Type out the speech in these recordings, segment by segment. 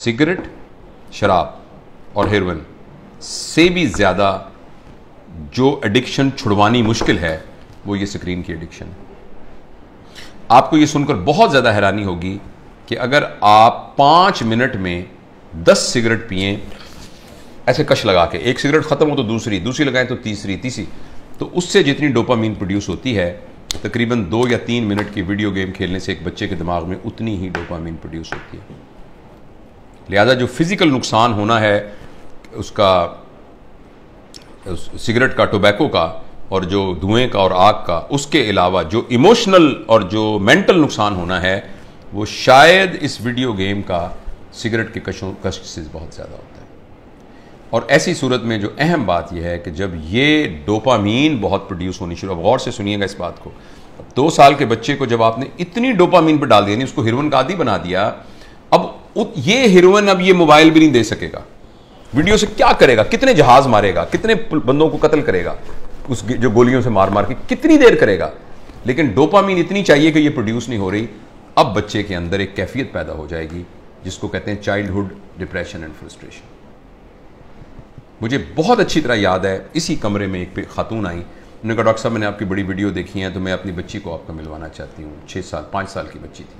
Cigarette, शराब और heroin से भी ज़्यादा जो एडिक्शन छुड़वानी मुश्किल है वो ये स्क्रीन की एडिक्शन है। आपको ये सुनकर बहुत ज़्यादा हैरानी होगी कि अगर आप 5 मिनट में 10 सिगरेट पिए, ऐसे कश लगा के, एक सिगरेट खत्म हो तो दूसरी, दूसरी लगाएं तो तीसरी, तो उससे जितनी डोपामीन प्रोड्यूस होती है तकरीबन 2 या 3 मिनट की वीडियो गेम खेलने से एक बच्चे के दिमाग में उतनी ही डोपामीन प्रोड्यूस होती है। लिहाजा जो फिजिकल नुकसान होना है उसका, सिगरेट का, टोबैको का और जो धुएं का और आग का, उसके अलावा जो इमोशनल और जो मेंटल नुकसान होना है वो शायद इस वीडियो गेम का सिगरेट के कष्ट से बहुत ज़्यादा होता है। और ऐसी सूरत में जो अहम बात यह है कि जब ये डोपामीन बहुत प्रोड्यूस होनी शुरू, अब गौर से सुनिएगा इस बात को, 2 साल के बच्चे को जब आपने इतनी डोपामीन पर डाल दिया, नहीं उसको हेरोइन का आदी बना दिया, अब ये हेरोइन अब ये मोबाइल भी नहीं दे सकेगा, वीडियो से क्या करेगा, कितने जहाज मारेगा, कितने बंदों को कत्ल करेगा, उस जो गोलियों से मार मार के कितनी देर करेगा, लेकिन डोपामीन इतनी चाहिए कि ये प्रोड्यूस नहीं हो रही। अब बच्चे के अंदर एक कैफियत पैदा हो जाएगी जिसको कहते हैं चाइल्डहुड डिप्रेशन एंड फ्रस्ट्रेशन। मुझे बहुत अच्छी तरह याद है, इसी कमरे में एक खातून आई, उन्होंने कहा डॉक्टर साहब मैंने आपकी बड़ी वीडियो देखी है तो मैं अपनी बच्ची को आपका मिलवाना चाहती हूँ। 5 साल की बच्ची थी,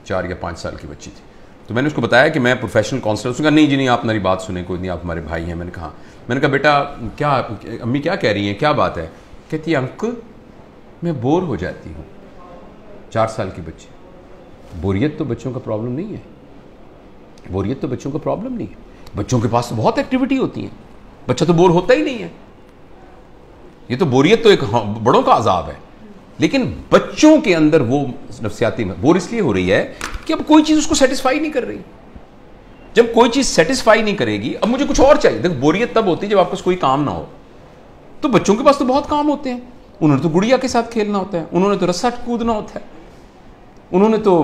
4 या 5 साल की बच्ची थी। तो मैंने उसको बताया कि मैं प्रोफेशनल काउंसलर। उसने कहा नहीं जी नहीं, आप मेरी बात सुने, कोई नहीं, आप हमारे भाई हैं। मैंने कहा बेटा क्या, अम्मी क्या कह रही हैं, क्या बात है? कहती है अंकल मैं बोर हो जाती हूँ। 4 साल की बच्ची। बोरियत तो बच्चों का प्रॉब्लम नहीं है, बोरियत तो बच्चों का प्रॉब्लम नहीं है, बच्चों के पास तो बहुत एक्टिविटी होती है, बच्चा तो बोर होता ही नहीं है। ये तो बोरियत तो एक बड़ों का अजाब है, लेकिन बच्चों के अंदर वो नफ्सियाती बोर इसलिए हो रही है कि अब कोई चीज उसको सेटिस्फाई नहीं कर रही। जब कोई चीज सेटिस्फाई नहीं करेगी, अब मुझे कुछ और चाहिए। देखो बोरियत तब होती है जब आपके पास कोई काम ना हो। तो बच्चों के पास तो बहुत काम होते हैं, उन्होंने तो गुड़िया के साथ खेलना होता है, उन्होंने तो रस्सा कूदना होता है, उन्होंने तो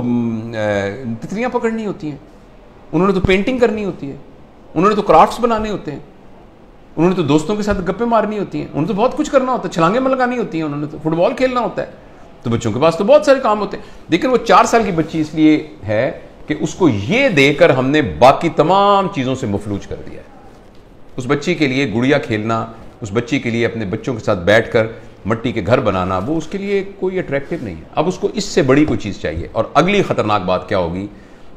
तितलियां पकड़नी होती हैं, उन्होंने तो पेंटिंग करनी होती है, उन्होंने तो क्राफ्ट्स बनाने होते हैं, उन्होंने तो दोस्तों के साथ गप्पे मारनी होती हैं, उन्होंने तो बहुत कुछ करना होता है, छलांगे लगानी होती हैं, उन्होंने तो फुटबॉल खेलना होता है। तो बच्चों के पास तो बहुत सारे काम होते हैं। लेकिन वो 4 साल की बच्ची इसलिए है कि उसको ये देकर हमने बाकी तमाम चीज़ों से मफलूज कर दिया है। उस बच्ची के लिए गुड़िया खेलना, उस बच्ची के लिए अपने बच्चों के साथ बैठकर मट्टी के घर बनाना, वो उसके लिए कोई अट्रैक्टिव नहीं है। अब उसको इससे बड़ी कोई चीज़ चाहिए। और अगली खतरनाक बात क्या होगी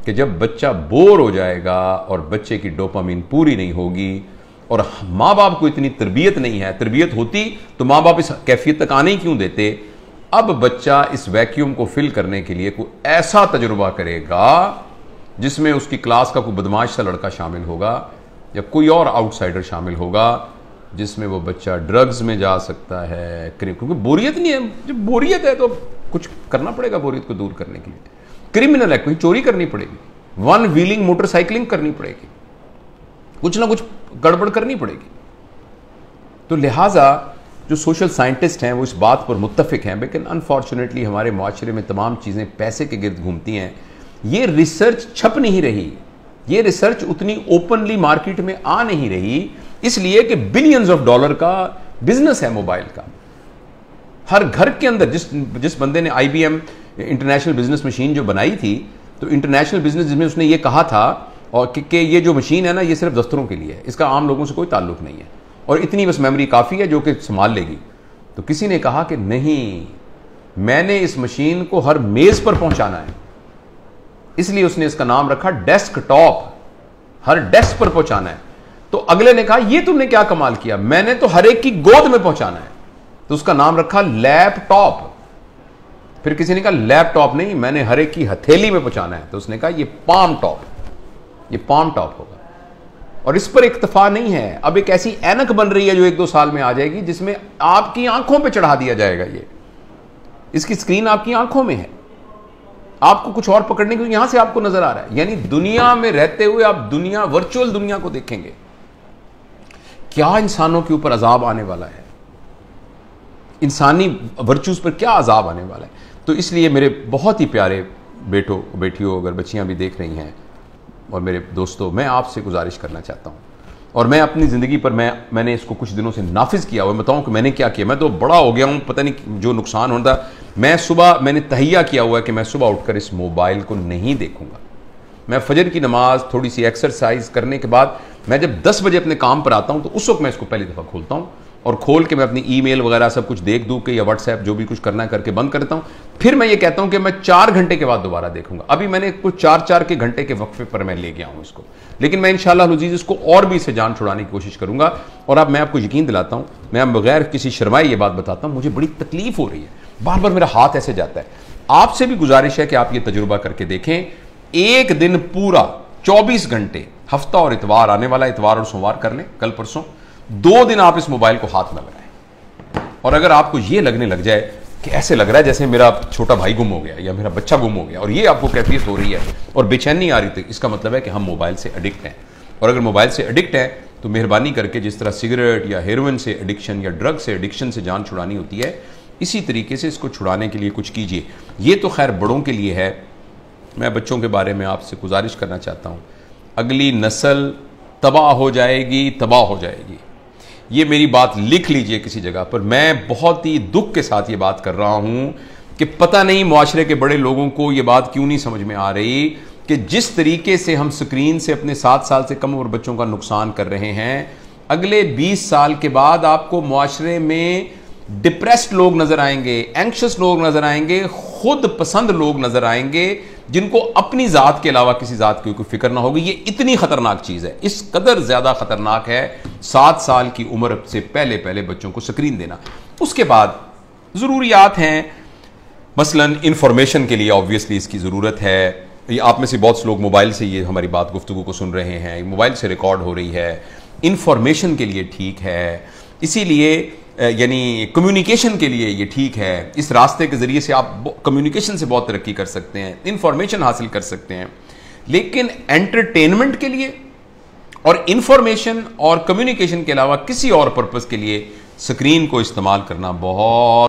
कि जब बच्चा बोर हो जाएगा और बच्चे की डोपामीन पूरी नहीं होगी और माँ बाप को इतनी तरबियत नहीं है, तरबियत होती तो माँ बाप इस कैफियत तक आने ही क्यों देते। अब बच्चा इस वैक्यूम को फिल करने के लिए कोई ऐसा तजुर्बा करेगा जिसमें उसकी क्लास का कोई बदमाश सा लड़का शामिल होगा या कोई और आउटसाइडर शामिल होगा, जिसमें वो बच्चा ड्रग्स में जा सकता है, क्योंकि बोरियत नहीं है। जब बोरियत है तो कुछ करना पड़ेगा बोरियत को दूर करने के लिए। क्रिमिनल है, कोई चोरी करनी पड़ेगी, 1 व्हीलिंग मोटरसाइकिलिंग करनी पड़ेगी, कुछ ना कुछ गड़बड़ करनी पड़ेगी। तो लिहाजा जो सोशल साइंटिस्ट हैं वो इस बात पर मुत्तफिक हैं, लेकिन अनफॉर्चुनेटली हमारे माशरे में तमाम चीज़ें पैसे के गिर्द घूमती हैं। ये रिसर्च छप नहीं रही, ये रिसर्च उतनी ओपनली मार्केट में आ नहीं रही, इसलिए कि बिलियंस ऑफ डॉलर का बिजनेस है मोबाइल का। हर घर के अंदर जिस बंदे ने IBM इंटरनेशनल बिजनेस मशीन जो बनाई थी, तो इंटरनेशनल बिजनेस जिसमें उसने ये कहा था और कि ये जो मशीन है ना, ये सिर्फ दफ्तरों के लिए है, इसका आम लोगों से कोई ताल्लुक नहीं है और इतनी बस मेमोरी काफ़ी है जो कि संभाल लेगी। तो किसी ने कहा कि नहीं, मैंने इस मशीन को हर मेज़ पर पहुंचाना है, इसलिए उसने इसका नाम रखा डेस्कटॉप, हर डेस्क पर पहुंचाना है। तो अगले ने कहा ये तुमने क्या कमाल किया, मैंने तो हर एक की गोद में पहुंचाना है, तो उसका नाम रखा लैपटॉप। फिर किसी ने कहा लैपटॉप नहीं, मैंने हर एक की हथेली में पहुंचाना है, तो उसने कहा ये पाम टॉप, ये पाम टॉप होगा। और इस पर इक्तफा नहीं है, अब एक ऐसी ऐनक बन रही है जो 1-2 साल में आ जाएगी जिसमें आपकी आंखों पे चढ़ा दिया जाएगा। ये इसकी स्क्रीन आपकी आंखों में है, आपको कुछ और पकड़ने को यहां से आपको नजर आ रहा है। यानी दुनिया में रहते हुए आप दुनिया, वर्चुअल दुनिया को देखेंगे। क्या इंसानों के ऊपर अजाब आने वाला है, इंसानी वर्चूज पर क्या अजाब आने वाला है। तो इसलिए मेरे बहुत ही प्यारे बेटों बेटियों, अगर बच्चियां भी देख रही हैं और मेरे दोस्तों, मैं आपसे गुजारिश करना चाहता हूं, और मैं अपनी ज़िंदगी पर मैंने इसको कुछ दिनों से नाफिज किया हुआ। बताऊं कि मैंने क्या किया, मैं तो बड़ा हो गया हूं, पता नहीं जो नुकसान होता। मैंने तहिया किया हुआ है कि मैं सुबह उठकर इस मोबाइल को नहीं देखूंगा। मैं फजर की नमाज, थोड़ी सी एक्सरसाइज करने के बाद मैं जब 10 बजे अपने काम पर आता हूं तो उस वक्त मैं इसको पहली दफ़ा खोलता हूं और खोल के मैं अपनी ईमेल वगैरह सब कुछ देख दूँ के या व्हाट्सएप जो भी कुछ करना है करके बंद करता हूँ। फिर मैं ये कहता हूँ कि मैं 4 घंटे के बाद दोबारा देखूंगा। अभी मैंने कुछ 4-4 के घंटे के वक्फे पर मैं ले गया हूँ इसको, लेकिन मैं इंशाअल्लाह अज़ीज़ इसको और भी इससे जान छुड़ाने की कोशिश करूंगा। और अब मैं आपको यकीन दिलाता हूँ, मैं बगैर किसी शर्माए ये बात बताता हूँ, मुझे बड़ी तकलीफ हो रही है, बार बार मेरा हाथ ऐसे जाता है। आपसे भी गुजारिश है कि आप ये तजुर्बा करके देखें। एक दिन पूरा 24 घंटे, हफ्ता और इतवार, आने वाला इतवार और सोमवार कर लें, कल परसों 2 दिन आप इस मोबाइल को हाथ न लगाएं। और अगर आपको ये लगने लग जाए कि ऐसे लग रहा है जैसे मेरा छोटा भाई गुम हो गया या मेरा बच्चा गुम हो गया, और ये आपको कैफियत हो रही है और बेचैनी आ रही थी, इसका मतलब है कि हम मोबाइल से एडिक्ट हैं। और अगर मोबाइल से एडिक्ट हैं तो मेहरबानी करके जिस तरह सिगरेट या हेरोइन से एडिक्शन या ड्रग से एडिक्शन से जान छुड़ानी होती है, इसी तरीके से इसको छुड़ाने के लिए कुछ कीजिए। ये तो खैर बड़ों के लिए है। मैं बच्चों के बारे में आपसे गुजारिश करना चाहता हूँ, अगली नस्ल तबाह हो जाएगी, तबाह हो जाएगी। ये मेरी बात लिख लीजिए किसी जगह पर। मैं बहुत ही दुख के साथ ये बात कर रहा हूं कि पता नहीं मुआशरे के बड़े लोगों को ये बात क्यों नहीं समझ में आ रही कि जिस तरीके से हम स्क्रीन से अपने 7 साल से कम उम्र बच्चों का नुकसान कर रहे हैं, अगले 20 साल के बाद आपको मुआशरे में डिप्रेस्ड लोग नजर आएंगे, एंक्शस लोग नजर आएंगे, खुद पसंद लोग नजर आएंगे, जिनको अपनी जात के अलावा किसी जात की कोई फिक्र ना होगी। ये इतनी खतरनाक चीज है, इस कदर ज्यादा खतरनाक है 7 साल की उम्र से पहले पहले बच्चों को स्क्रीन देना। उसके बाद जरूरियात हैं, मसलन इंफॉर्मेशन के लिए ऑब्वियसली इसकी जरूरत है। ये आप में से बहुत से लोग मोबाइल से ये हमारी बात गुफ्तगू को सुन रहे हैं, मोबाइल से रिकॉर्ड हो रही है, इंफॉर्मेशन के लिए ठीक है, इसीलिए यानी कम्युनिकेशन के लिए ये ठीक है। इस रास्ते के जरिए से आप कम्युनिकेशन से बहुत तरक्की कर सकते हैं, इंफॉर्मेशन हासिल कर सकते हैं। लेकिन एंटरटेनमेंट के लिए और इंफॉर्मेशन और कम्युनिकेशन के अलावा किसी और पर्पस के लिए स्क्रीन को इस्तेमाल करना बहुत